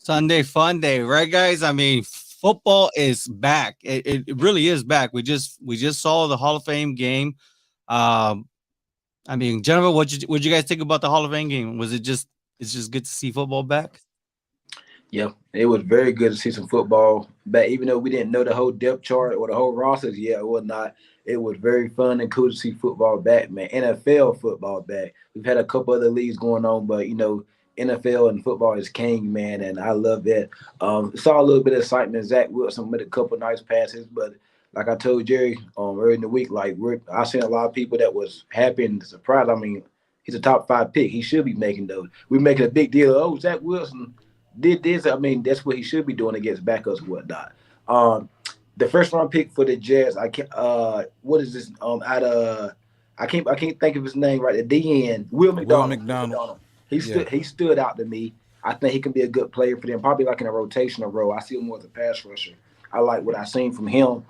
Sunday fun day, right, guys? I mean, football is back. It really is back. We just saw the Hall of Fame game. Um, I mean, gentlemen, what you guys think about the Hall of Fame game? Was it just it's just good to see football back? Yeah, it was very good to see some football. But even though we didn't know the whole depth chart or the whole rosters yet or whatnot, it was very fun and cool to see football back, man. NFL football back. We've had a couple other leagues going on, but NFL and football is king, man, and I love that. Saw a little bit of excitement. Zach Wilson made a couple nice passes, but like I told Jerry earlier in the week, I seen a lot of people that was happy and surprised. I mean, he's a top five pick. He should be making those. We're making a big deal. Oh, Zach Wilson did this. I mean, that's what he should be doing against backups and whatnot. Um, the first round pick for the Jets, I can't. What is this? Out of I can't think of his name right. At the end, Will Will McDonald. Will McDonald. McDonald. He Yeah. stood. He stood out to me. I think he can be a good player for them. Probably like in a rotational role. I see him more as a pass rusher. I like what I seen from him.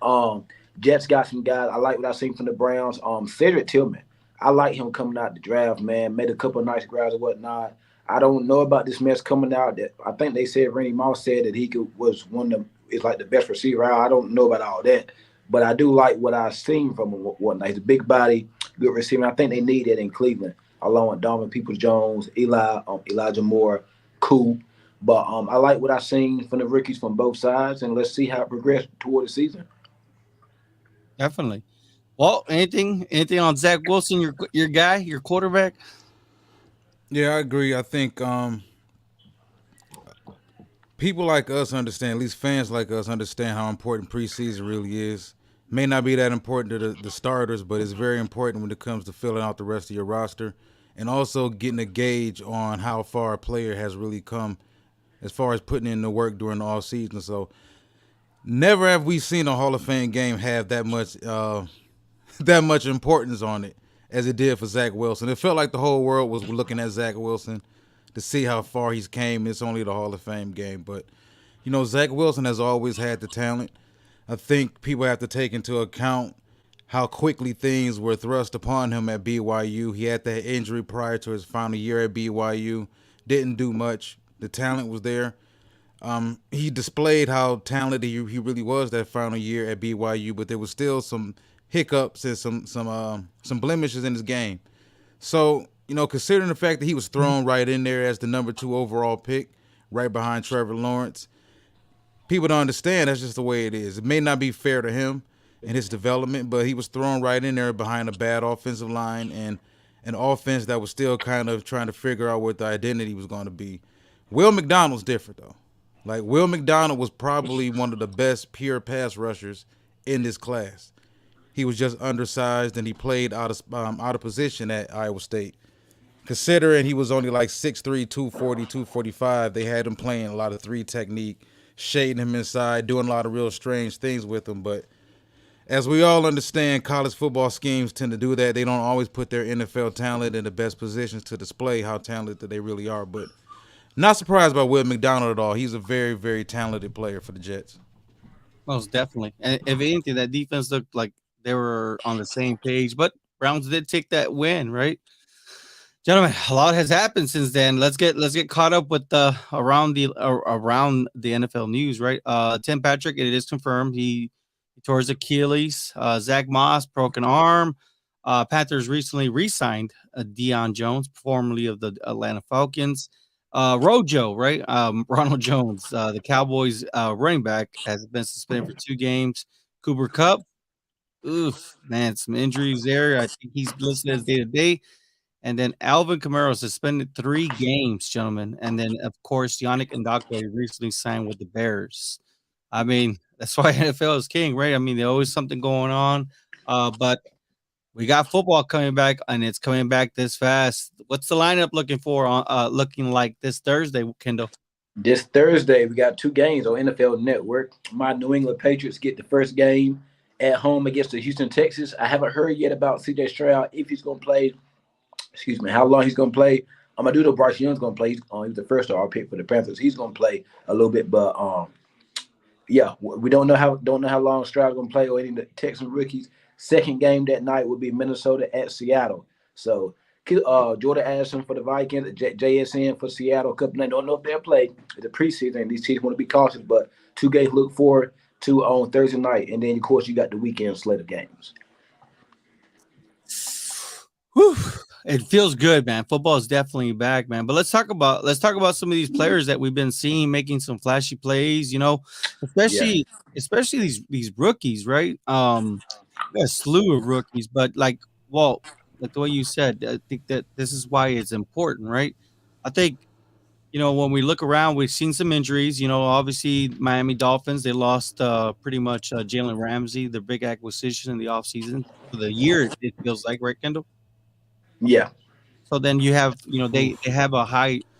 Um, Jets got some guys. I like what I seen from the Browns. Cedric Tillman. I like him coming out the draft, man. Made a couple of nice grabs and whatnot. I don't know about this mess coming out. That I think they said Randy Moss said that was one of them. Is like the best receiver out. I don't know about all that, but I do like what I've seen from him. Whatnot. He's a big body, good receiver. I think they need that in Cleveland, along with Donovan Peoples-Jones, Elijah Moore, cool. But I like what I've seen from the rookies from both sides, and let's see how it progresses toward the season. Definitely. Well, anything on Zach Wilson, your guy, your quarterback? Yeah, I agree. I think people like us understand, at least fans like us understand how important preseason really is. May not be that important to the starters, but it's very important when it comes to filling out the rest of your roster and also getting a gauge on how far a player has really come as far as putting in the work during the off season. So never have we seen a Hall of Fame game have that much that much importance on it as it did for Zach Wilson. It felt like the whole world was looking at Zach Wilson to see how far he's came. It's only the Hall of Fame game, but Zach Wilson has always had the talent. I think people have to take into account how quickly things were thrust upon him at BYU. He had that injury prior to his final year at BYU. Didn't do much. The talent was there. He displayed how talented he really was that final year at BYU, but there was still some hiccups and some blemishes in his game. So considering the fact that he was thrown right in there as the number 2 overall pick, right behind Trevor Lawrence, people don't understand that's just the way it is. It may not be fair to him and his development, but he was thrown right in there behind a bad offensive line and an offense that was still kind of trying to figure out what the identity was going to be. Will McDonald's different though. Like Will McDonald was probably one of the best pure pass rushers in this class. He was just undersized and he played out of position at Iowa State. Considering he was only like 6'3", 240, 245, they had him playing a lot of three technique, shading him inside, doing a lot of real strange things with him. But as we all understand, college football schemes tend to do that. They don't always put their NFL talent in the best positions to display how talented they really are. But not surprised by Will McDonald at all. He's a very, very talented player for the Jets. Most definitely. And if anything, that defense looked like they were on the same page. But Browns did take that win, right? Gentlemen, a lot has happened since then. Let's get caught up with the around the NFL news, right? Tim Patrick, it is confirmed he tore his Achilles. Zach Moss, broken arm. Panthers recently re-signed Deion Jones, formerly of the Atlanta Falcons. Rojo, right? Ronald Jones, the Cowboys running back, has been suspended for 2 games. Cooper Cup, oof, man, some injuries there. I think he's listed as day to day. And then Alvin Kamara suspended 3 games, gentlemen. And then, of course, Yannick Ngakoue recently signed with the Bears. I mean, that's why NFL is king, right? I mean, there's always something going on. But we got football coming back, and it's coming back this fast. What's the lineup looking like this Thursday, Kendall? This Thursday, we got two games on NFL Network. My New England Patriots get the first game at home against the Houston Texans. I haven't heard yet about CJ Stroud, if he's going to play, excuse me, how long he's going to play. I do know Bryce Young's going to play. He's the first overall pick for the Panthers. He's going to play a little bit, but yeah, we don't know how long Stroud's going to play or any of the Texan rookies. Second game that night will be Minnesota at Seattle. So Jordan Addison for the Vikings, JSN for Seattle. A couple. I don't know if they'll play the preseason. And these teams want to be cautious, but 2 games to look forward to on Thursday night, and then of course you got the weekend slate of games. Whew. It feels good, man. Football is definitely back, man. But let's talk about some of these players that we've been seeing making some flashy plays. You know, especially these rookies, right? We got a slew of rookies, but like Walt, like the way you said, I think that this is why it's important, right? I think when we look around, we've seen some injuries. Obviously Miami Dolphins, they lost pretty much Jalen Ramsey, their big acquisition in the offseason for the year. It feels like, right, Kendall? Yeah. So then you have, they have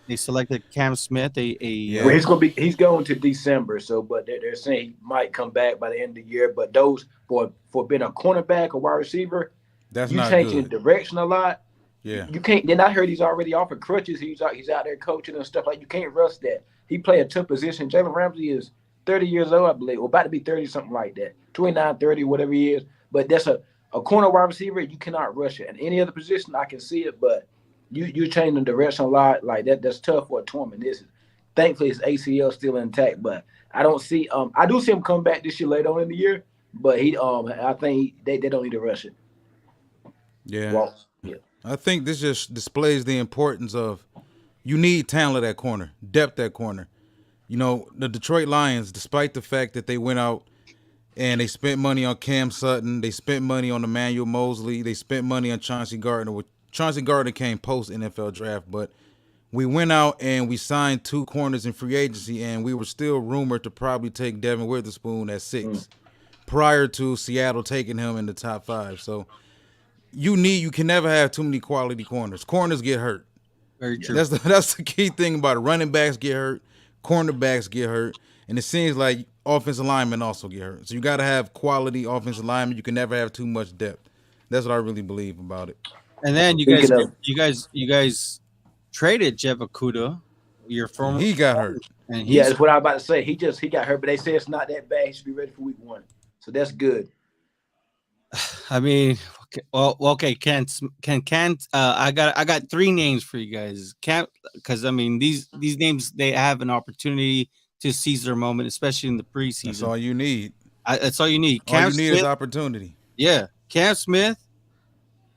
they selected Cam Smith, Well, he's going to December. So, but they're saying he might come back by the end of the year. But those for being a cornerback or wide receiver, that's you not changing good. the direction a lot. Yeah, you can't. Then I heard he's already off of crutches. He's out there coaching and stuff like. You can't rush that. He play a tough position. Jalen Ramsey is 30 years old, I believe, or about to be 30, something like that. 29, 30, whatever he is. But that's a corner wide receiver. You cannot rush it. In any other position, I can see it, but you change the direction a lot like that. That's tough for a tournament. Thankfully his ACL still intact, but I don't see. I do see him come back this year later on in the year, but I think they don't need to rush it. Yeah. Well, yeah. I think this just displays the importance of you need talent at corner, depth at corner. The Detroit Lions, despite the fact that they went out and they spent money on Cam Sutton, they spent money on Emmanuel Mosley, they spent money on Chauncey Gardner. Chauncey Gardner came post NFL draft, but we went out and we signed 2 corners in free agency, and we were still rumored to probably take Devin Witherspoon at 6 prior to Seattle taking him in the top 5. So you can never have too many quality corners. Corners get hurt. Very true. That's the key thing about it. Running backs get hurt, cornerbacks get hurt, and it seems like offensive linemen also get hurt. So you got to have quality offensive linemen. You can never have too much depth. That's what I really believe about it. And then you guys traded Jeff Okudah, your former. He got hurt. And that's what I was about to say. He got hurt, but they say it's not that bad. He should be ready for week 1. So that's good. I mean, okay, Kent. I got 3 names for you guys. Kent, because I mean these names, they have an opportunity to seize their moment, especially in the preseason. That's all you need. That's all you need. All you need is opportunity. Yeah, Cam Smith,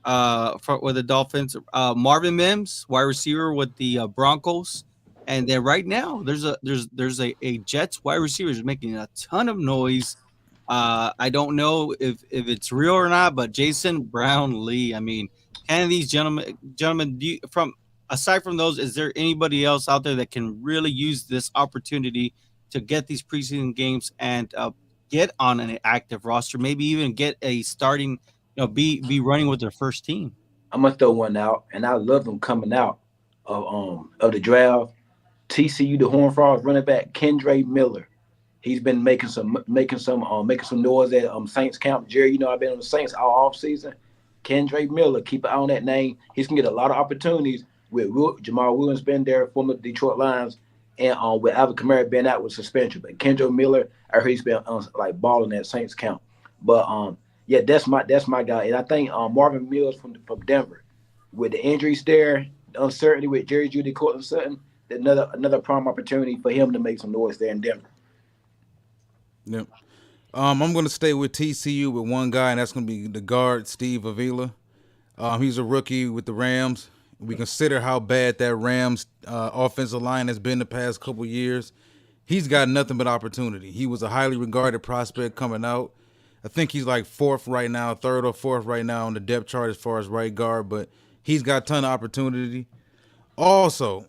with the Dolphins. Marvin Mims, wide receiver with the Broncos, and then right now there's a Jets wide receiver who's making a ton of noise. I don't know if it's real or not, but Jason Brownlee. I mean, can these gentlemen, aside from those, is there anybody else out there that can really use this opportunity to get these preseason games and get on an active roster, maybe even get a starting, be running with their first team? I'm gonna throw one out, and I love them coming out of the draft. TCU, the Horned Frogs running back Kendre Miller. He's been making some noise at Saints camp. Jerry, I've been on the Saints all off season. Kendre Miller, keep an eye on that name. He's gonna get a lot of opportunities with Jamal Williams been there, former Detroit Lions, and with Alvin Kamara being out with suspension. But Kendre Miller, I heard he's been like balling at Saints camp. But that's my guy, and I think Marvin Mims from Denver, with the injuries there, the uncertainty with Jerry Jeudy, Cortland Sutton, another prime opportunity for him to make some noise there in Denver. Yep. I'm going to stay with TCU with one guy, and that's going to be the guard, Steve Avila. He's a rookie with the Rams. We consider how bad that Rams offensive line has been the past couple years. He's got nothing but opportunity. He was a highly regarded prospect coming out. I think he's like 4th right now, 3rd or 4th right now on the depth chart as far as right guard, but he's got a ton of opportunity. Also,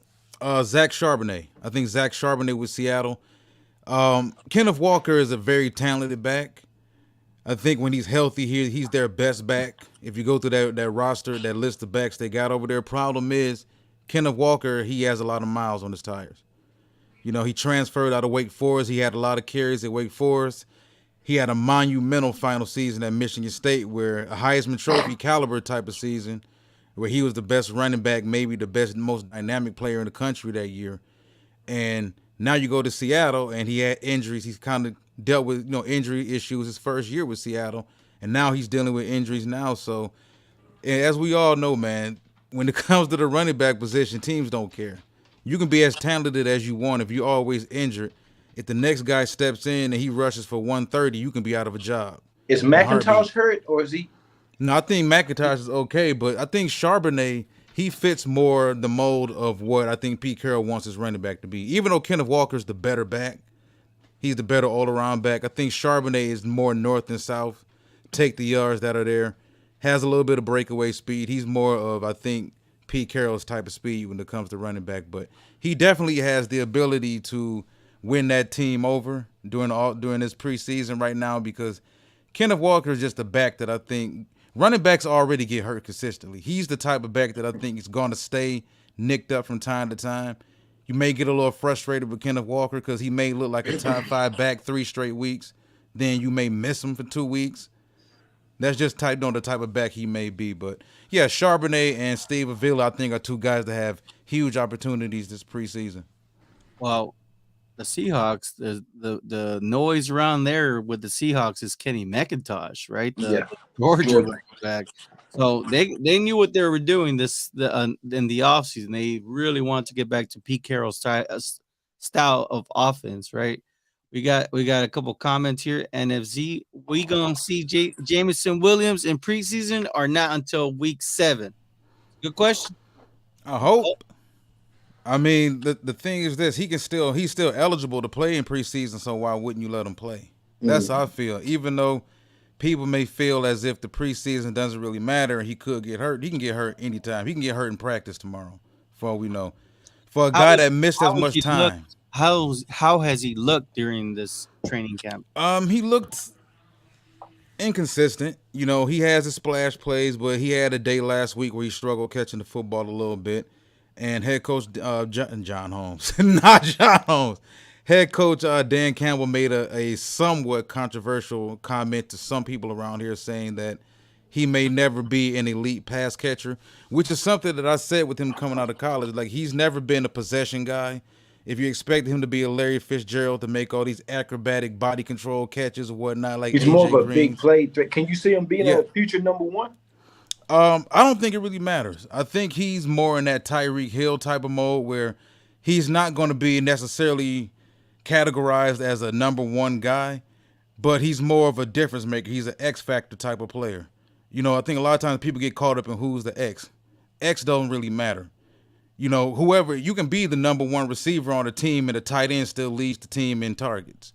Zach Charbonnet. I think Zach Charbonnet with Seattle. Kenneth Walker is a very talented back. I think when he's healthy, he's their best back. If you go through that roster, that list of backs they got over there, problem is Kenneth Walker, he has a lot of miles on his tires. He transferred out of Wake Forest. He had a lot of carries at Wake Forest. He had a monumental final season at Michigan State, where a Heisman Trophy caliber type of season, where he was the best running back, maybe the best, most dynamic player in the country that year. And now you go to Seattle, and he had injuries. He's kind of dealt with injury issues his first year with Seattle, and now he's dealing with injuries now. So, as we all know, man, when it comes to the running back position, teams don't care. You can be as talented as you want if you're always injured. If the next guy steps in and he rushes for 130, you can be out of a job Is in a heartbeat. McIntosh hurt or is he? No, I think McIntosh is okay, but I think Charbonnet, he fits more the mold of what I think Pete Carroll wants his running back to be. Even though Kenneth Walker's the better back, he's the better all-around back. I think Charbonnet is more north and south, take the yards that are there, has a little bit of breakaway speed. He's more of, I think, Pete Carroll's type of speed when it comes to running back. But he definitely has the ability to win that team over during this preseason right now because Kenneth Walker is just a back that I think running backs already get hurt consistently. He's the type of back that I think is going to stay nicked up from time to time. You may get a little frustrated with Kenneth Walker because he may look like a top 5 back 3 straight weeks. Then you may miss him for 2 weeks. That's just the type of back he may be. But, yeah, Charbonnet and Steve Avila, I think, are 2 guys that have huge opportunities this preseason. Well, the Seahawks, the noise around there with the Seahawks is Kenny McIntosh, right? The Georgia running back. So they knew what they were doing in the offseason. They really want to get back to Pete Carroll's style of offense, right? We got a couple comments here. NFZ, we gonna see Jameson Williams in preseason or not until week 7? Good question. I hope. I mean, the thing is this: he's still eligible to play in preseason. So why wouldn't you let him play? That's how I feel. Even though people may feel as if the preseason doesn't really matter, he could get hurt. He can get hurt anytime. He can get hurt in practice tomorrow, for all we know. For a guy that missed as much time. How has he looked during this training camp? He looked inconsistent. You know, he has his splash plays, but he had a day last week where he struggled catching the football a little bit. And head coach John Holmes, not John Holmes. Head coach Dan Campbell made a somewhat controversial comment to some people around here saying that he may never be an elite pass catcher, which is something that I said with him coming out of college. Like, he's never been a possession guy. If you expect him to be a Larry Fitzgerald to make all these acrobatic body control catches or whatnot, like he's AJ more of a Green, big play threat. Can you see him being a future number 1? I don't think it really matters. I think he's more in that Tyreek Hill type of mode where he's not going to be necessarily categorized as a number 1 guy, but he's more of a difference maker. He's an X factor type of player. You know, I think a lot of times people get caught up in who's the X. X don't really matter. You know, whoever, you can be the number 1 receiver on a team and the tight end still leads the team in targets.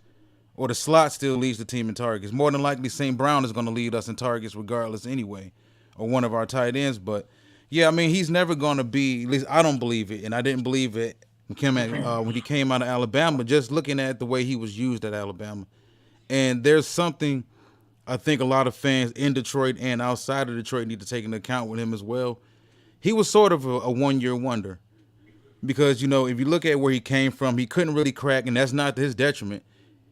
Or the slot still leads the team in targets. More than likely, St. Brown is going to lead us in targets regardless anyway. Or one of our tight ends. But, yeah, I mean, he's never going to be, at least I don't believe it, and I didn't believe it when he came out of Alabama, just looking at the way he was used at Alabama. And there's something I think a lot of fans in Detroit and outside of Detroit need to take into account with him as well. He was sort of a one-year wonder because, you know, if you look at where he came from, he couldn't really crack, and that's not to his detriment.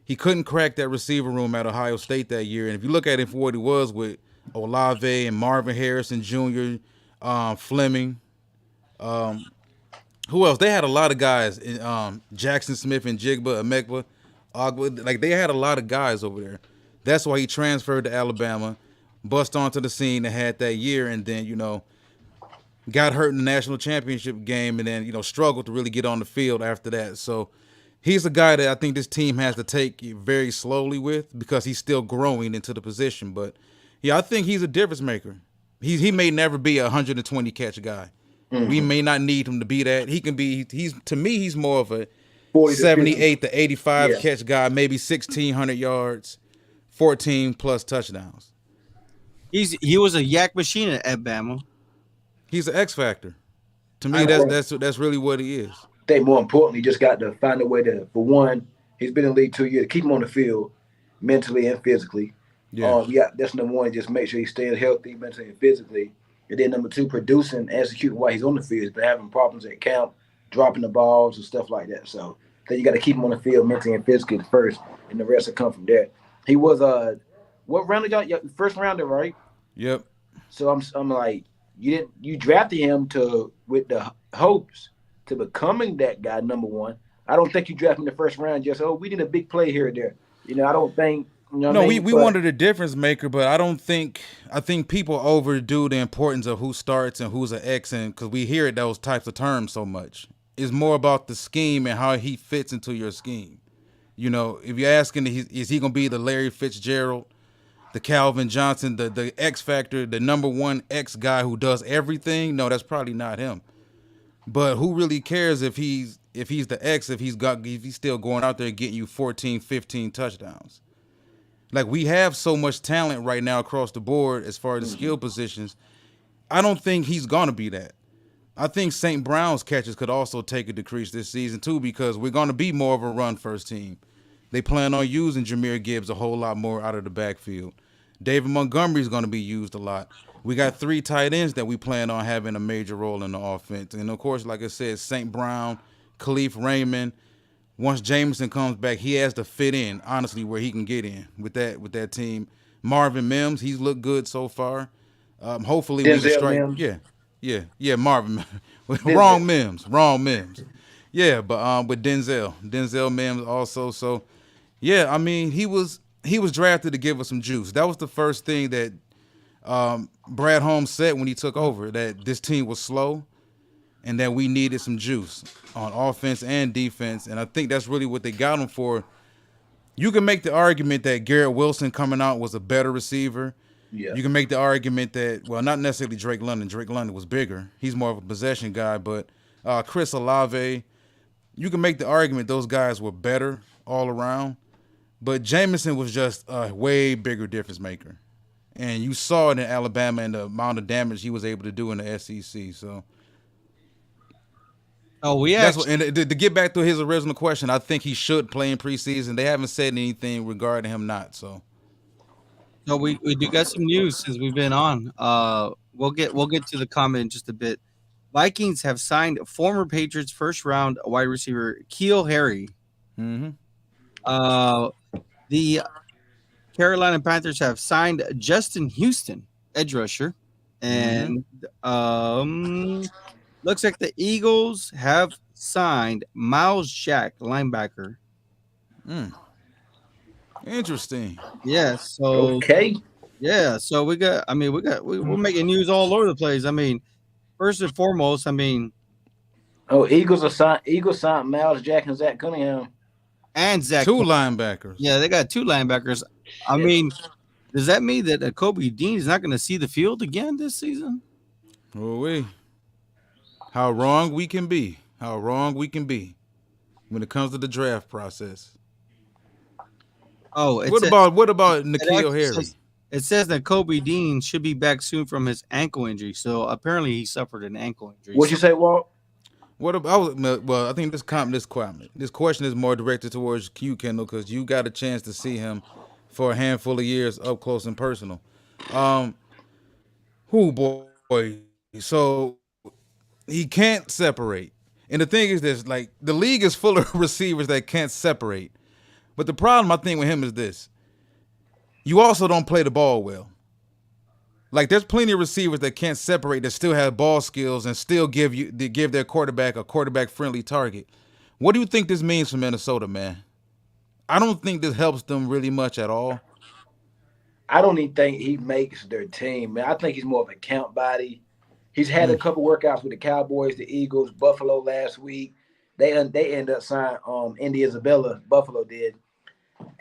He couldn't crack that receiver room at Ohio State that year. And if you look at him for what he was with Olave and Marvin Harrison Jr., Fleming, who else? They had a lot of guys, Jackson Smith and Jigba, Emekba, Ogba. Like, they had a lot of guys over there. That's why he transferred to Alabama, bust onto the scene and had that year, and then, you know, got hurt in the national championship game and then, you know, struggled to really get on the field after that. So he's a guy that I think this team has to take it very slowly with because he's still growing into the position. But, yeah, I think he's a difference maker. He may never be a 120 catch guy. Mm-hmm. We may not need him to be that. He can be. To me, he's more of a 78 to 85 catch guy, maybe 1,600 yards, 14 plus touchdowns. He was a yak machine at Bama. He's an X factor. To me, that's really what he is. I think more importantly, just got to find a way to, for one, he's been in the league 2 years, keep him on the field mentally and physically. Yeah, that's number 1. Just make sure he's staying healthy mentally and physically. And then number 2, producing, executing while he's on the field. He's been having problems at camp, dropping the balls and stuff like that. So you got to keep him on the field mentally and physically first, and the rest will come from there. He was what round did y'all? First rounder, right? Yep. So I'm like, you drafted him with the hopes to becoming that guy, number 1. I don't think you drafted him in the first round just, we need a big play here or there. You know, I don't think You know what No, I we mean? we wanted a difference maker, but I think people overdo the importance of who starts and who's an X, and because we hear those types of terms so much. It's more about the scheme and how he fits into your scheme. You know, if you're asking, is he going to be the Larry Fitzgerald, the Calvin Johnson, the X factor, the number one X guy who does everything? No, that's probably not him. But who really cares if he's the X, if he's still going out there getting you 14, 15 touchdowns? Like, we have so much talent right now across the board as far as the skill positions. I don't think he's gonna be that. I think St. Brown's catches could also take a decrease this season too, because we're gonna be more of a run first team. They plan on using Jahmyr Gibbs a whole lot more out of the backfield. David Montgomery's gonna be used a lot. We got 3 tight ends that we plan on having a major role in the offense. And of course, like I said, St. Brown, Khalif Raymond. Once Jameson comes back, he has to fit in, honestly, where he can get in with that team. Marvin Mims, he's looked good so far. Hopefully we can Denzel strike. Mims. Yeah, Marvin. Denzel. Wrong Mims. Yeah, but with Denzel Mims also. So yeah, I mean he was drafted to give us some juice. That was the first thing that Brad Holmes said when he took over, that this team was slow and that we needed some juice on offense and defense. And I think that's really what they got him for. You can make the argument that Garrett Wilson coming out was a better receiver. Yeah. You can make the argument that, well, not necessarily Drake London. Drake London was bigger. He's more of a possession guy. But Chris Olave, you can make the argument those guys were better all around. But Jameson was just a way bigger difference maker. And you saw it in Alabama and the amount of damage he was able to do in the SEC. So That's and to get back to his original question, I think he should play in preseason. They haven't said anything regarding him not. So we do got some news since we've been on. We'll get to the comment in just a bit. Vikings have signed former Patriots first round wide receiver Keel Harry. mm-hmm. The Carolina Panthers have signed Justin Houston, edge rusher, and looks like the Eagles have signed Miles Jack, linebacker. Interesting. Yeah. So Okay. yeah. So we're making news all over the place. I mean, first and foremost, Eagles signed Miles Jack and Zach Cunningham. and Zach. 2 linebackers. Yeah, they got 2 linebackers. I mean, does that mean that Kobe Dean is not going to see the field again this season? Oh, how wrong we can be. How wrong we can be when it comes to the draft process. Oh, what about N'Keal Harry? It says that Kobe Dean should be back soon from his ankle injury. So apparently he suffered an ankle injury. What'd you say, Walt? I think this question is more directed towards you, Kendall, because you got a chance to see him for a handful of years up close and personal. Boy. So he can't separate. And the thing is this, like, the league is full of receivers that can't separate. But the problem, I think, with him is this. You also don't play the ball well. Like, there's plenty of receivers that can't separate, that still have ball skills and still give their quarterback a quarterback-friendly target. What do you think this means for Minnesota, man? I don't think this helps them really much at all. I don't even think he makes their team, man. I think he's more of a count body. He's had a couple workouts with the Cowboys, the Eagles, Buffalo last week. They ended up signing Indy Isabella. Buffalo did.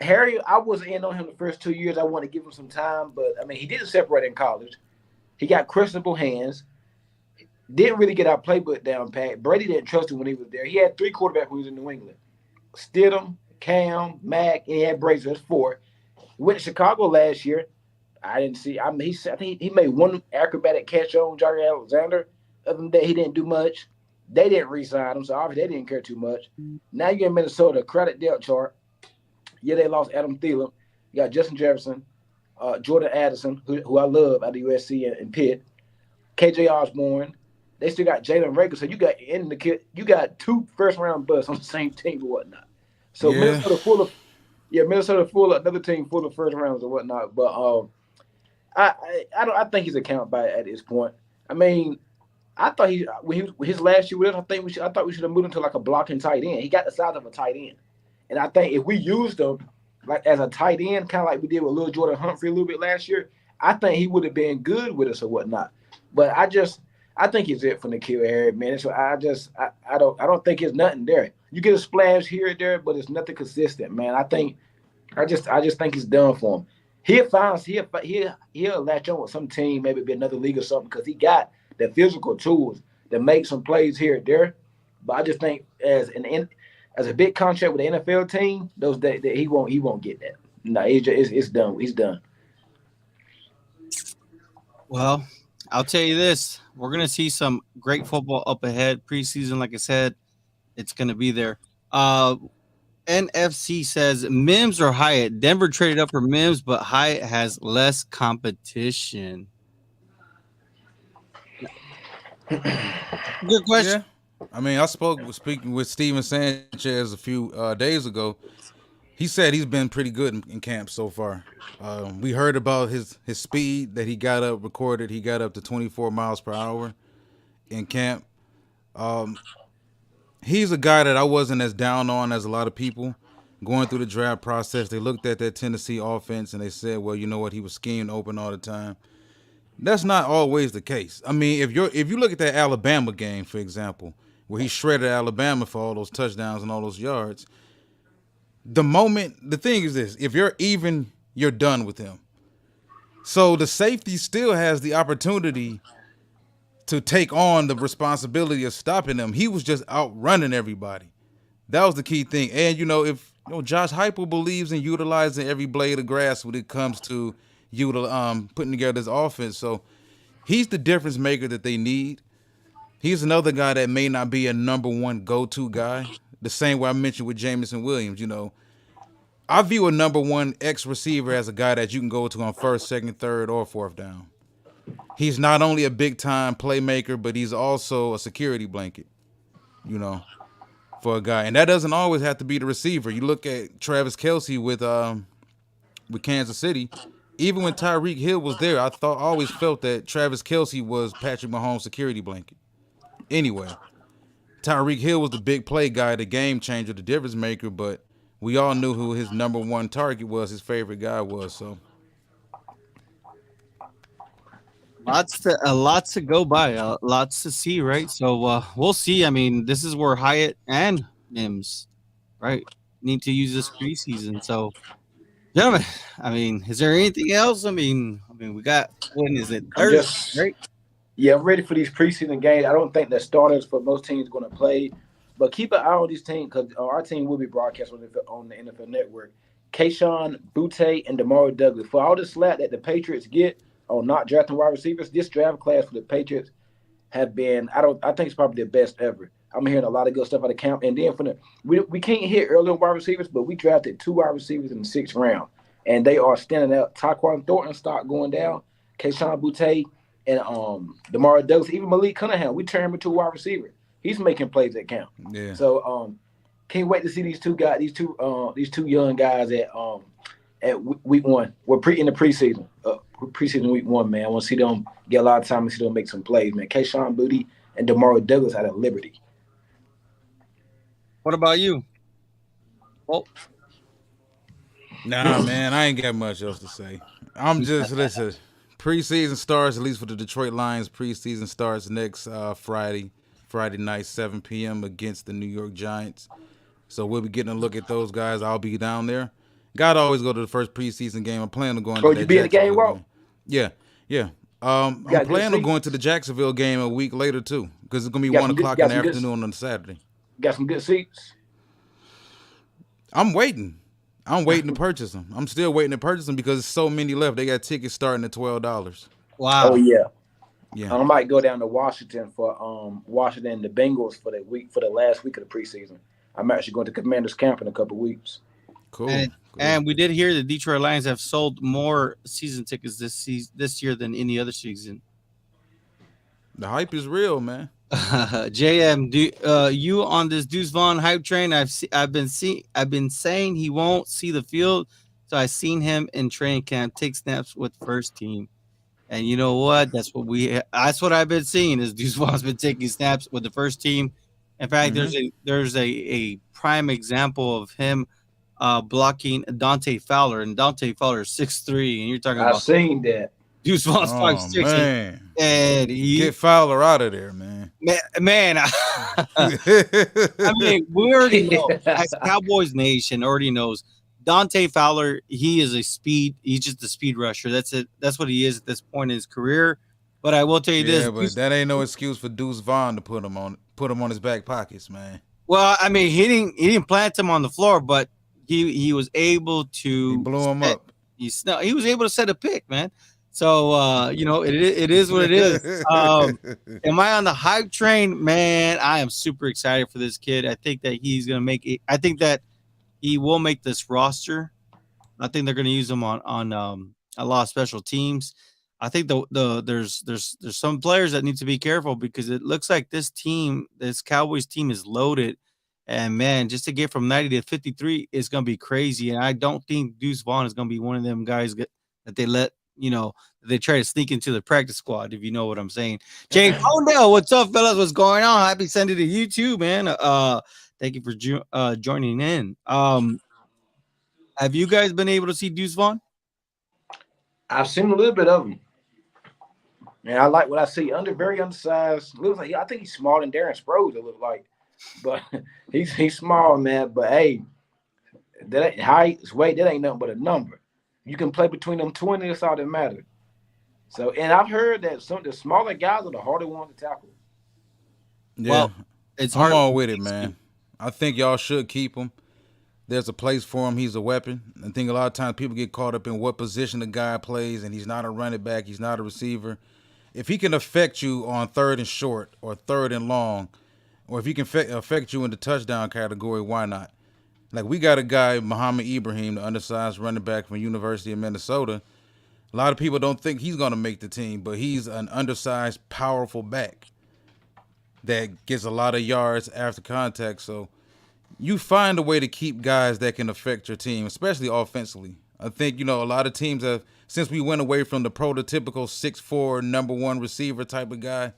Harry, I wasn't in on him the first 2 years. I wanted to give him some time, but I mean, he didn't separate in college. He got questionable hands. Didn't really get our playbook down pat. Brady didn't trust him when he was there. He had 3 quarterbacks when he was in New England: Stidham, Cam, Mack, and he had Brady. So that's 4. He went to Chicago last year. I didn't see. I think he made 1 acrobatic catch on Jair Alexander. Other than that, he didn't do much. They didn't re-sign him, so obviously they didn't care too much. Now you're in Minnesota, credit depth chart. Yeah, they lost Adam Thielen. You got Justin Jefferson, Jordan Addison, who I love out of USC and Pitt, KJ Osborne. They still got Jalen Rager. So you got 2 first-round busts on the same team or whatnot. So Minnesota full of another team full of first rounds or whatnot. But I think he's a count by at this point. I mean, I thought his last year with us, I thought we should have moved him to like a blocking tight end. He got the size of a tight end. And I think if we used him like as a tight end, kind of like we did with Lil Jordan Humphrey a little bit last year, I think he would have been good with us or whatnot. But I think he's it for N'Keal Harry, man. So I don't think it's nothing there. You get a splash here and there, but it's nothing consistent, man. I just think he's done for him. He'll latch on with some team, maybe be another league or something, because he got the physical tools to make some plays here and there. But I just think as a big contract with the NFL team, that he won't get that. No, it's done. He's done. Well, I'll tell you this: we're gonna see some great football up ahead. Preseason, like I said, it's gonna be there. NFC says Mims or Hyatt. Denver traded up for Mims, but Hyatt has less competition. Good question. Yeah. I mean, speaking with Steven Sanchez a few days ago. He said he's been pretty good in camp so far. We heard about his speed that he got up recorded. He got up to 24 miles per hour in camp. He's a guy that I wasn't as down on as a lot of people going through the draft process. They looked at that Tennessee offense and they said, well, you know what? He was schemed open all the time. That's not always the case. I mean, if you look at that Alabama game, for example, where he shredded Alabama for all those touchdowns and all those yards, the thing is this: if you're even, you're done with him. So the safety still has the opportunity to take on the responsibility of stopping him. He was just outrunning everybody. That was the key thing. And if Josh Heupel believes in utilizing every blade of grass when it comes to putting together this offense. So he's the difference maker that they need. He's another guy that may not be a number one go-to guy. The same way I mentioned with Jameson Williams, I view a number one X receiver as a guy that you can go to on first, second, third, or fourth down. He's not only a big-time playmaker, but he's also a security blanket, for a guy. And that doesn't always have to be the receiver. You look at Travis Kelce with Kansas City. Even when Tyreek Hill was there, I always felt that Travis Kelce was Patrick Mahomes' security blanket. Anyway, Tyreek Hill was the big play guy, the game changer, the difference maker, but we all knew who his number one target was, his favorite guy was. So Lots to go by, lots to see, right? So we'll see. I mean, this is where Hyatt and Mims, right, need to use this preseason. So, gentlemen, I mean, is there anything else? I mean, we got, when is it? Thursday, right? Yeah, I'm ready for these preseason games. I don't think the starters for most teams are going to play, but keep an eye on these teams because our team will be broadcast on the NFL Network. Kayshon Boutte and Demario Douglas. For all the slack that the Patriots get on not drafting wide receivers, this draft class for the Patriots have been, I think it's probably the best ever. I'm hearing a lot of good stuff out of camp. And then we can't hit early on wide receivers, but we drafted 2 wide receivers in the 6th round, and they are standing out. Tyquan Thornton stock going down. Kayshon Boutte and Demario Douglas, even Malik Cunningham, we turned him into a wide receiver. He's making plays that count. Yeah. So can't wait to see these two young guys at week 1. We're in the preseason. Preseason week 1, man. I want to see them get a lot of time and see them make some plays, man. Kayshon Boutte and Demario Douglas out of Liberty. What about you? Well, nah, man, I ain't got much else to say. I'm just listen. Preseason starts, at least for the Detroit Lions. Preseason starts next Friday night, 7 p.m. against the New York Giants. So we'll be getting a look at those guys. I'll be down there. Got to always go to the first preseason game. I'm planning on going. Oh, you be in the game, Walt? Yeah. I'm planning on going to the Jacksonville game a week later too, because it's gonna be 1 o'clock in the afternoon on Saturday. Got some good seats. I'm waiting to purchase them. I'm still waiting to purchase them because there's so many left. They got tickets starting at $12. Wow. Oh yeah. Yeah. I might go down to Washington for Washington and the Bengals for the last week of the preseason. I'm actually going to Commanders camp in a couple of weeks. Cool. And we did hear the Detroit Lions have sold more season tickets this year than any other season. The hype is real, man. JM, you on this Deuce Vaughn hype train? I've been saying he won't see the field, so I seen him in training camp take snaps with first team, and you know what? That's what I've been seeing is Deuce Vaughn's been taking snaps with the first team. In fact, there's a prime example of him blocking Dante Fowler, and Dante Fowler is 6'3", and you're talking I about seen that. Deuce Vaughn's Oh 5'6", man, and he get Fowler out of there, man. man. I mean, we already know as Cowboys Nation already knows Dante Fowler. He is a speed. He's just a speed rusher. That's it. That's what he is at this point in his career. But I will tell you this. Yeah, but that ain't no excuse for Deuce Vaughn to put him on his back pockets, man. Well, I mean, he didn't plant him on the floor, but he was able to. He blew him up. He was able to set a pick, man. So it is what it is. Am I on the hype train, man? I am super excited for this kid. I think that he's gonna make it. I think that he will make this roster. I think they're gonna use him on a lot of special teams. I think there's some players that need to be careful because it looks like this Cowboys team is loaded. And man, just to get from 90 to 53 is gonna be crazy. And I don't think Deuce Vaughn is gonna be one of them guys that they let. They try to sneak into the practice squad, if you know what I'm saying. Jay Fondell, what's up, fellas? What's going on? Happy Sunday to you too, man. Thank you for joining in. Have you guys been able to see Deuce Vaughn? I've seen a little bit of him. And I like what I see. Very undersized. Looks like I think he's smaller than Darren Sproles, it looks like. But he's small, man. But hey, that ain't height, weight, that ain't nothing but a number. You can play between them 20, that's all that matters. So, and I've heard that some of the smaller guys are the harder ones to tackle. Yeah, well, it's hard. I'm all with it, man. I think y'all should keep him. There's a place for him. He's a weapon. I think a lot of times people get caught up in what position the guy plays, and he's not a running back. He's not a receiver. If he can affect you on 3rd and short or 3rd and long, or if he can affect you in the touchdown category, why not? Like, we got a guy, Muhammad Ibrahim, the undersized running back from University of Minnesota. A lot of people don't think he's going to make the team, but he's an undersized, powerful back that gets a lot of yards after contact. So you find a way to keep guys that can affect your team, especially offensively. I think, a lot of teams have, since we went away from the prototypical 6'4", number one receiver type of guy,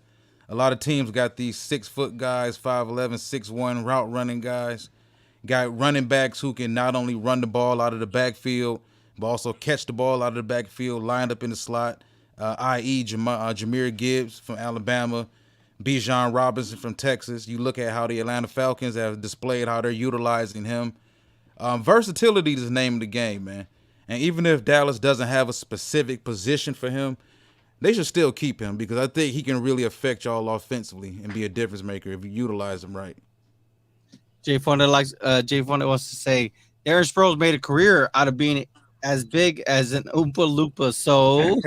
a lot of teams got these 6-foot guys, 5'11", 6'1", route running guys. Got running backs who can not only run the ball out of the backfield, but also catch the ball out of the backfield, lined up in the slot, i.e. Jahmyr Gibbs from Alabama, Bijan Robinson from Texas. You look at how the Atlanta Falcons have displayed how they're utilizing him. Versatility is the name of the game, man. And even if Dallas doesn't have a specific position for him, they should still keep him because I think he can really affect y'all offensively and be a difference maker if you utilize him right. Jay Fonda wants to say Darren Sproles made a career out of being as big as an Oompa Loompa. So,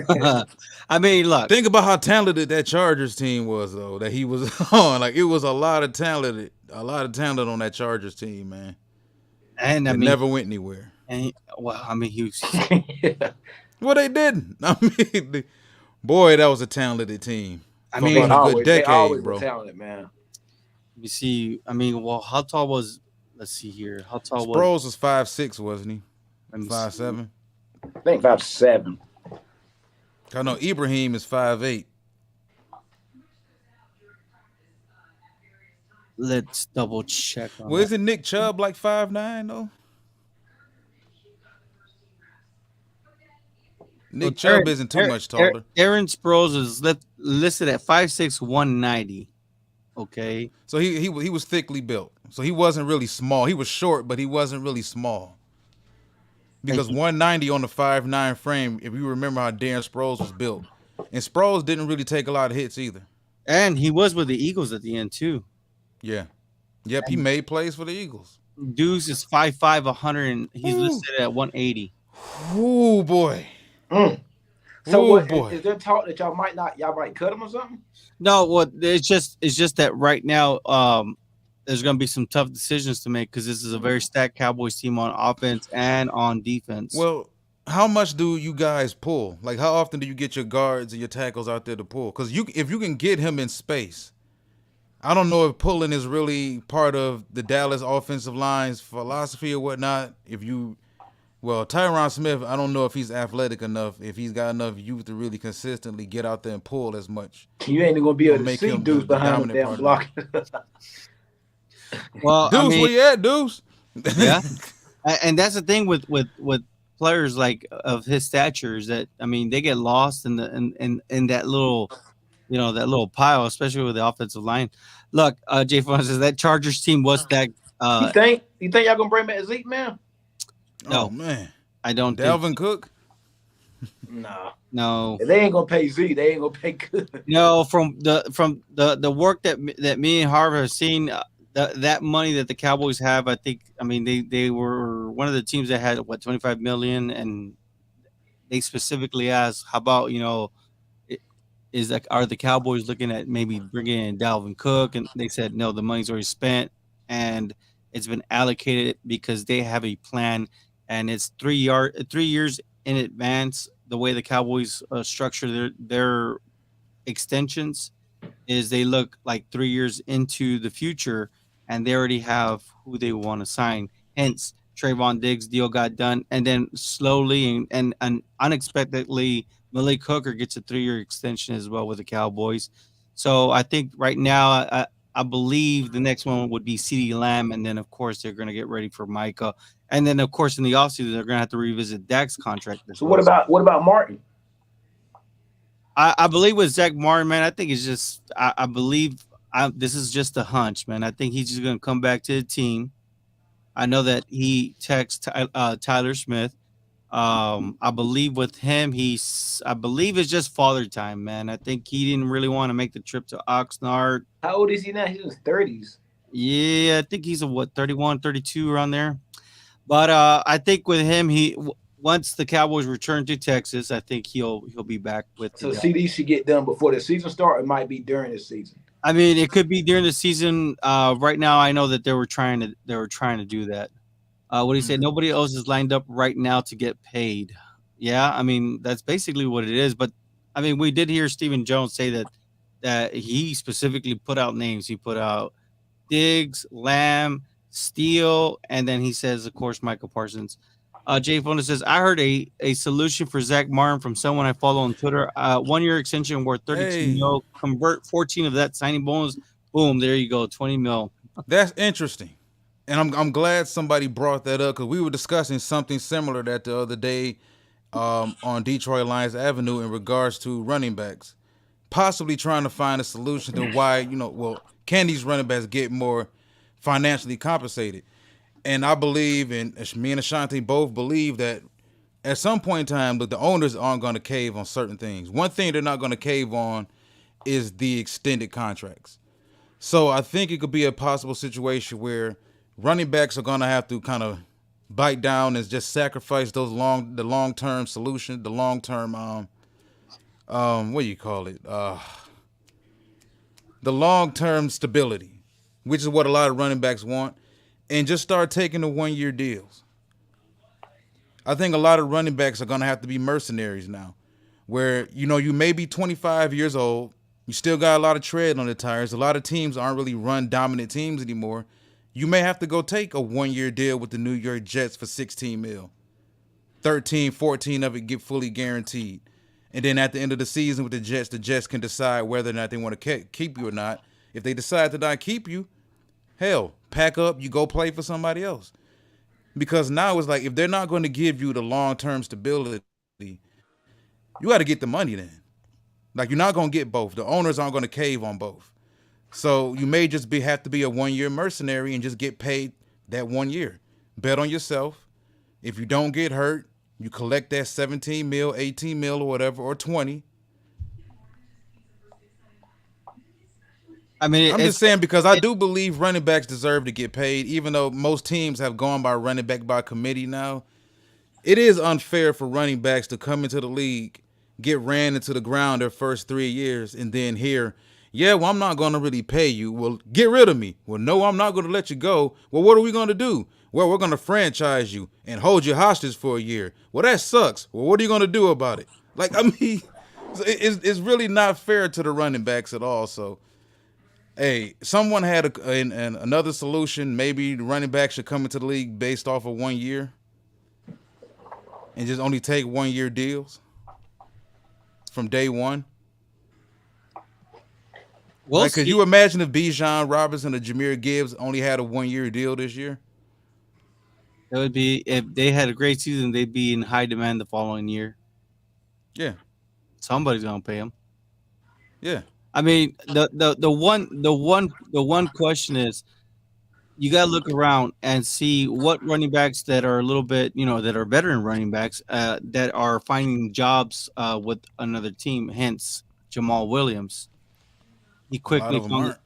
I mean, look. Think about how talented that Chargers team was, though, that he was on. Like, it was a lot of talent on that Chargers team, man. And it never went anywhere. And he was. Well, they didn't. I mean, boy, that was a talented team. I mean, a good decade, bro. Talented, man. Let me see. I mean, well, how tall was? Let's see here. How tall Sproles was 5'6", wasn't he? 5'7". I think 5'7". I know Ibrahim is 5'8". Let's double check. Well, isn't Nick Chubb like 5'9" though? Nick Chubb isn't too much taller. Darren Sproles is listed at 5'6", 190. Okay. So he was thickly built. So he wasn't really small. He was short, but he wasn't really small. Because 190 on the 5'9" frame, if you remember how Darren Sproles was built. And Sproles didn't really take a lot of hits either. And he was with the Eagles at the end, too. Yeah. Yep, he made plays for the Eagles. Deuce is 5'5", 100, and he's listed at 180. Ooh, boy. So is there talk that y'all might cut him or something? No, well, it's just that right now there's going to be some tough decisions to make because this is a very stacked Cowboys team on offense and on defense. Well, how much do you guys pull? Like, how often do you get your guards and your tackles out there to pull? Because if you can get him in space, I don't know if pulling is really part of the Dallas offensive line's philosophy or whatnot. Tyron Smith, I don't know if he's athletic enough, if he's got enough youth to really consistently get out there and pull as much. You ain't going to be able to see Deuce behind the damn block. Well, Deuce, where you at, Deuce? Yeah. And that's the thing with players like of his stature is that I mean they get lost in the in that little that little pile, especially with the offensive line. Look, Jay Fun says that Chargers team was that. You think y'all gonna bring back Zeke, man? Oh No, man, I don't think. Dalvin Cook. Nah. No, If they ain't gonna pay Zeke, they ain't gonna pay good. no. From the work that me and Harvard have seen, that money that the Cowboys have, I think. I mean, they were one of the teams that had what 25 million, and they specifically asked, "How about is like are the Cowboys looking at maybe bringing in Dalvin Cook?" And they said no, the money's already spent and it's been allocated because they have a plan, and it's 3 years in advance. The way the Cowboys structure their extensions is they look like 3 years into the future, and they already have who they want to sign. Hence, Trayvon Diggs deal got done, and then slowly and unexpectedly, Malik Hooker gets a 3-year extension as well with the Cowboys. So I think right now, I believe the next one would be CeeDee Lamb, and then of course they're going to get ready for Micah, and then of course in the offseason they're going to have to revisit Dak's contract as So well. what about Martin? I believe with Zach Martin, man, I think it's just I believe this is just a hunch, man. I think he's just gonna come back to the team. I know that he texts Tyler Smith. I believe with him, I believe it's just father time, man. I think he didn't really want to make the trip to Oxnard. How old is he now? He's in his 30s. Yeah, I think he's a 31, 32 around there. But I think with him, once the Cowboys return to Texas, I think he'll be back with. So CD should get done before the season start. It might be during the season. I mean, it could be during the season. Right now, I know that they were trying to do that. What he said, nobody else is lined up right now to get paid. Yeah, I mean that's basically what it is. But I mean, we did hear Stephen Jones say that he specifically put out names. He put out Diggs, Lamb, Steele, and then he says, of course, Michael Parsons. Jay Fonda says, I heard a solution for Zach Martin from someone I follow on Twitter. 1-year extension worth 32 mil. Convert 14 of that signing bonus. Boom, there you go, 20 mil. That's interesting. And I'm glad somebody brought that up because we were discussing something similar that the other day on Detroit Lions Avenue in regards to running backs. Possibly trying to find a solution to why, can these running backs get more financially compensated? And I believe, and me and Ashanti both believe that at some point in time, the owners aren't going to cave on certain things. One thing they're not going to cave on is the extended contracts. So I think it could be a possible situation where running backs are going to have to kind of bite down and just sacrifice the long-term solution, the long-term, what do you call it? The long-term stability, which is what a lot of running backs want. And just start taking the 1-year deals. I think a lot of running backs are going to have to be mercenaries now, where, you may be 25 years old. You still got a lot of tread on the tires. A lot of teams aren't really run dominant teams anymore. You may have to go take a 1-year deal with the New York Jets for 16 mil. 13, 14 of it get fully guaranteed. And then at the end of the season with the Jets can decide whether or not they want to keep you or not. If they decide to not keep you, hell, pack up, you go play for somebody else. Because now it's like, if they're not going to give you the long-term stability, you got to get the money then. Like, you're not going to get both. The owners aren't going to cave on both. So you may just have to be a 1-year mercenary and just get paid that 1 year. Bet on yourself. If you don't get hurt, you collect that 17 mil, 18 mil or whatever, or 20. I mean, I'm just saying because I do believe running backs deserve to get paid, even though most teams have gone by running back by committee now. It is unfair for running backs to come into the league, get ran into the ground their first 3 years, and then hear, I'm not going to really pay you. Well, get rid of me. Well, no, I'm not going to let you go. Well, what are we going to do? Well, we're going to franchise you and hold you hostage for a year. Well, that sucks. Well, what are you going to do about it? Like, I mean, it's really not fair to the running backs at all, so. Hey, someone had another solution. Maybe the running back should come into the league based off of 1 year and just only take 1-year deals from day one. Well, could you imagine if Bijan Robinson or Jahmyr Gibbs only had a 1-year deal this year? It would be if they had a great season, they'd be in high demand the following year. Yeah, Somebody's gonna pay them. yeah. I mean, the one question is you got to look around and see what running backs that are a little bit, that are veteran running backs that are finding jobs with another team. Hence, Jamal Williams. He A lot quickly of them found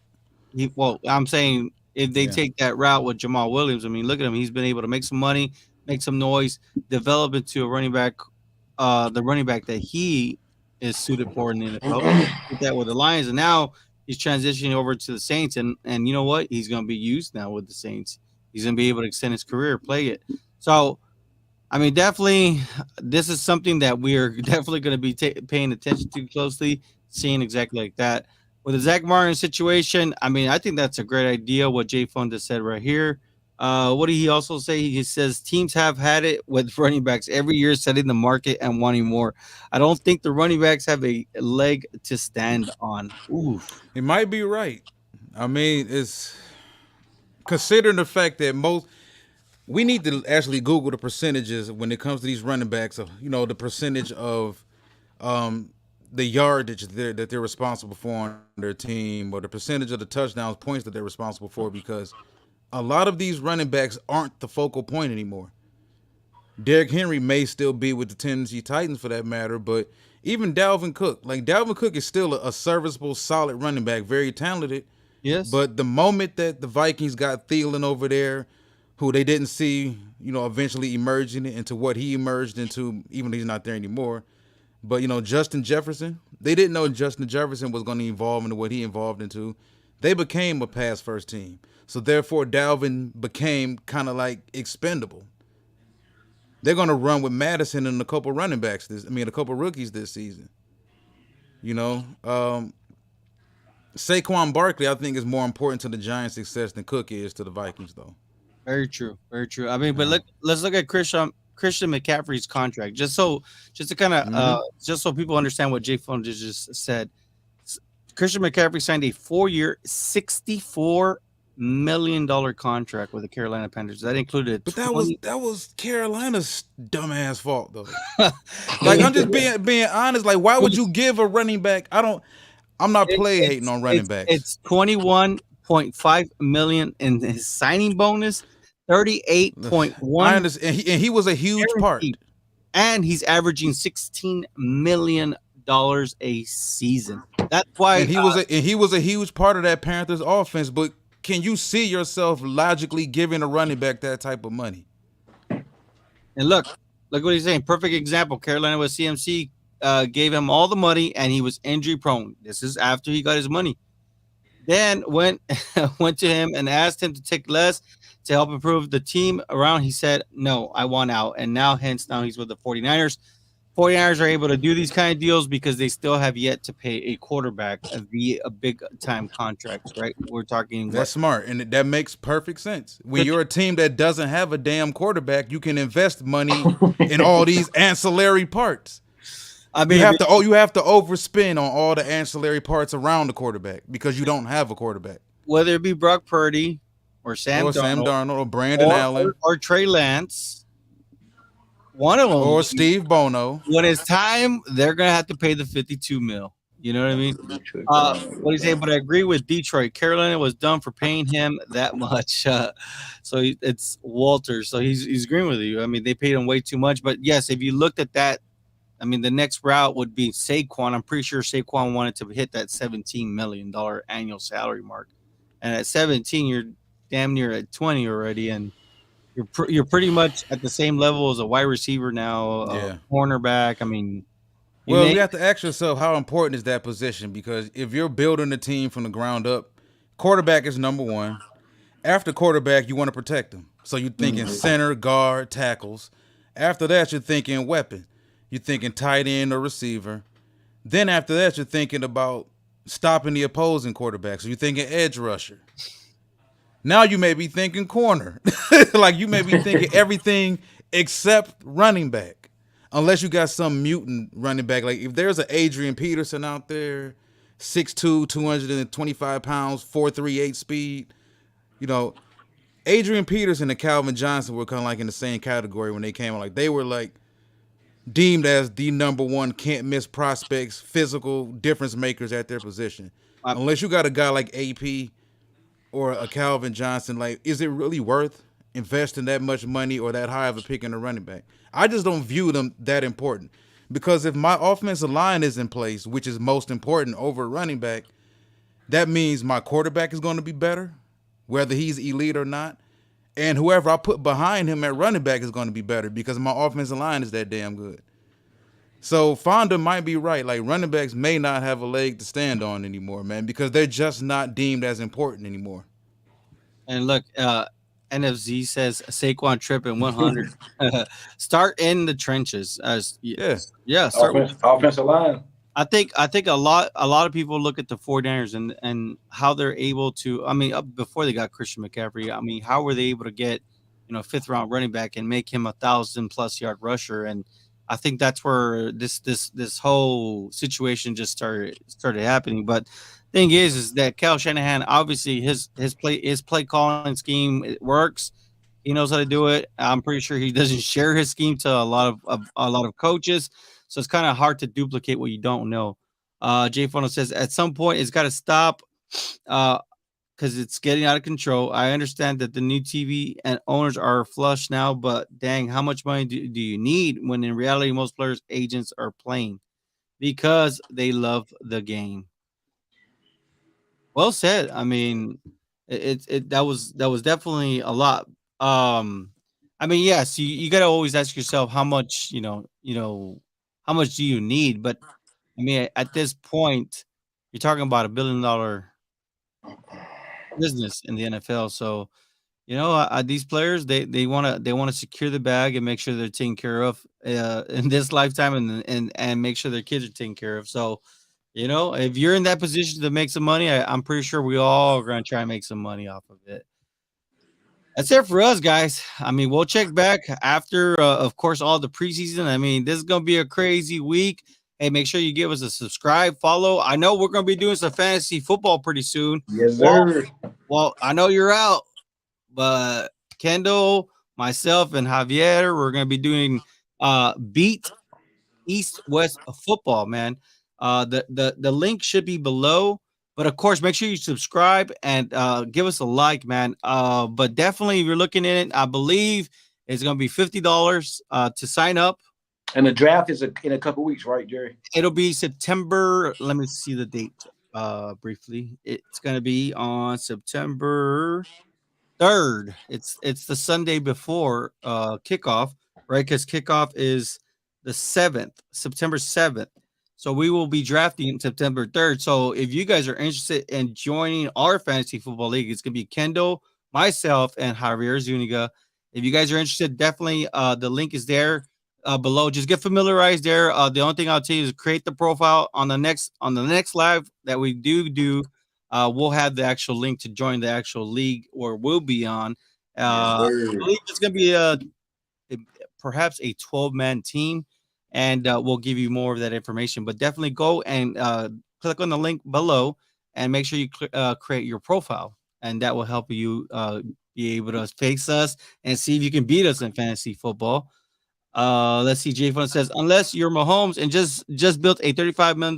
aren't. well, I'm saying if they Yeah, take that route with Jamal Williams, I mean, look at him. He's been able to make some money, make some noise, develop into a running back, the running back that he is suited for in the NFL. Did that with the Lions, and now he's transitioning over to the Saints, and you know what? He's going to be used now with the Saints. He's going to be able to extend his career, play it. So I mean, definitely, this is something that we are definitely going to be paying attention to closely, seeing exactly like that. With the Zach Martin situation, I mean, I think that's a great idea. What Jay Fonda said right here. What did he also say? He says teams have had it with running backs every year, setting the market and wanting more. I don't think the running backs have a leg to stand on. Oof. he might be right. I mean, it's considering the fact that most we need to actually Google the percentages when it comes to these running backs of the percentage of the yardage that they're responsible for on their team, or the percentage of the touchdowns, points that they're responsible for, because a lot of these running backs aren't the focal point anymore. Derrick Henry may still be with the Tennessee Titans for that matter, but even Dalvin Cook, like Dalvin Cook is still a serviceable, solid running back, very talented. Yes. But the moment that the Vikings got Thielen over there, who they didn't see, eventually emerging into what he emerged into, even though he's not there anymore. But Justin Jefferson, they didn't know Justin Jefferson was going to evolve into what he evolved into. They became a pass first team, so therefore Dalvin became kind of like expendable. They're going to run with Madison and a couple running backs. A couple rookies this season. Saquon Barkley, I think, is more important to the Giants' success than Cook is to the Vikings, though. Very true. Very true. I mean, but Yeah. let's look at Christian McCaffrey's contract, just to kind of just so people understand what Jay Phone just said. Christian McCaffrey signed a 4-year, $64 million contract with the Carolina Panthers. That included But 20. that was Carolina's dumbass fault, though. Like, I'm just being honest. Like, why would you give a running back? I'm not hating on running backs. It's 21.5 million in his signing bonus, 38.1. I understand, and he was a huge part. And he's averaging $16 million a season. That's why And he was a huge part of that Panthers offense. But can you see yourself logically giving a running back that type of money? and look what he's saying. Perfect example. Carolina with CMC gave him all the money, and he was injury prone. This is after he got his money. Then went to him and asked him to take less to help improve the team around. He said, "No, I want out." And now he's with the 49ers. 49ers are able to do these kind of deals because they still have yet to pay a quarterback a big time contract, right? We're talking That's smart, and that makes perfect sense. When you're a team that doesn't have a damn quarterback, you can invest money in all these ancillary parts. I mean, you have to overspend on all the ancillary parts around the quarterback because you don't have a quarterback. Whether it be Brock Purdy or Sam Darnold or Brandon Allen or Trey Lance. One of them, or Steve Bono. When it's time, they're gonna have to pay the 52 mil. You know what I mean? What do you say? But I agree with Detroit. Carolina was done for paying him that much. It's Walter. So he's agreeing with you. I mean, they paid him way too much. But yes, if you looked at that, I mean, the next route would be Saquon. I'm pretty sure Saquon wanted to hit that $17 million annual salary mark, and at 17, you're damn near at 20 already, and you're pretty much at the same level as a wide receiver now, cornerback. I mean, you have to ask yourself, how important is that position? Because if you're building a team from the ground up, quarterback is number one. After quarterback, you want to protect them. So you're thinking center, guard, tackles. After that, you're thinking weapon. You're thinking tight end or receiver. Then after that, you're thinking about stopping the opposing quarterback. So you're thinking edge rusher. Now you may be thinking corner. Like you may be thinking everything except running back. Unless you got some mutant running back. Like if there's an Adrian Peterson out there, 6'2", 225 pounds, 4.38 speed, Adrian Peterson and Calvin Johnson were kind of like in the same category when they came out. Like they were like deemed as the number one can't miss prospects, physical difference makers at their position. I, Unless you got a guy like AP or a Calvin Johnson, like is it really worth investing that much money or that high of a pick in a running back? I just don't view them that important because if my offensive line is in place, which is most important over running back, that means my quarterback is going to be better, whether he's elite or not. And whoever I put behind him at running back is going to be better because my offensive line is that damn good. So Fonda might be right. Like running backs may not have a leg to stand on anymore, man, because they're just not deemed as important anymore. and look, NFZ says Saquon trip in 100. Start in the trenches. Yeah. Yeah, start with Offensive line. I think a lot of people look at the 49ers and how they're able to. I mean, before they got Christian McCaffrey, I mean, how were they able to get fifth round running back and make him 1,000+ yard rusher? And I think that's where this whole situation just started happening. But thing is that Kyle Shanahan, obviously his play calling scheme, it works. He knows how to do it. I'm pretty sure he doesn't share his scheme to a lot of coaches, so it's kind of hard to duplicate what you don't know. Jay Funnel says at some point it's got to stop because it's getting out of control. I understand that the new TV and owners are flush now, but dang, how much money do you need when in reality most players' agents are playing because they love the game? Well said. I mean, that was definitely a lot. Um, I mean, yes, you got to always ask yourself how much how much do you need? But I mean, at this point, you're talking about $1 billion business in the NFL. So these players they want to secure the bag and make sure they're taken care of in this lifetime, and make sure their kids are taken care of. So if you're in that position to make some money, I'm pretty sure we all are going to try and make some money off of it. That's it for us, guys. I mean, we'll check back after, of course, all the preseason. I mean, this is going to be a crazy week. Hey, make sure you give us a subscribe, follow. I know we're going to be doing some fantasy football pretty soon. Yes, Well, sir. well, I know you're out, but Kendall, myself, and Javier, we're going to be doing beat East West football, man. The link should be below, but of course, make sure you subscribe and give us a like, man. But definitely, if you're looking at it, I believe it's going to be $50 to sign up. And the draft is in a couple weeks, right, Jerry? It'll be September. Let me see the date briefly. It's going to be on September 3rd. It's the Sunday before kickoff, right? Because kickoff is the 7th, September 7th. So we will be drafting September 3rd. So if you guys are interested in joining our fantasy football league, it's gonna be Kendall, myself, and Javier Zuniga. If you guys are interested, definitely the link is there below. Just get familiarized there. The only thing I'll tell you is create the profile on the next live that we do. We'll have the actual link to join the actual league, or we'll be on. Yes, I sir. believe it's going to be perhaps a 12-man team, and we'll give you more of that information. But definitely go and click on the link below and make sure you create your profile, and that will help you be able to face us and see if you can beat us in fantasy football. Let's see. Jay Fun says, unless you're Mahomes and just built a $35 million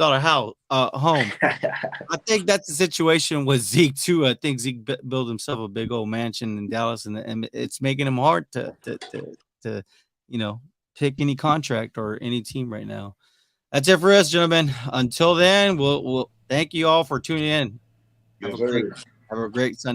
home. I think that's the situation with Zeke too. I think Zeke built himself a big old mansion in Dallas, and it's making him hard to pick any contract or any team right now. That's it for us, gentlemen. Until then, we'll thank you all for tuning in. Yes, Have a great sir. have a great Sunday.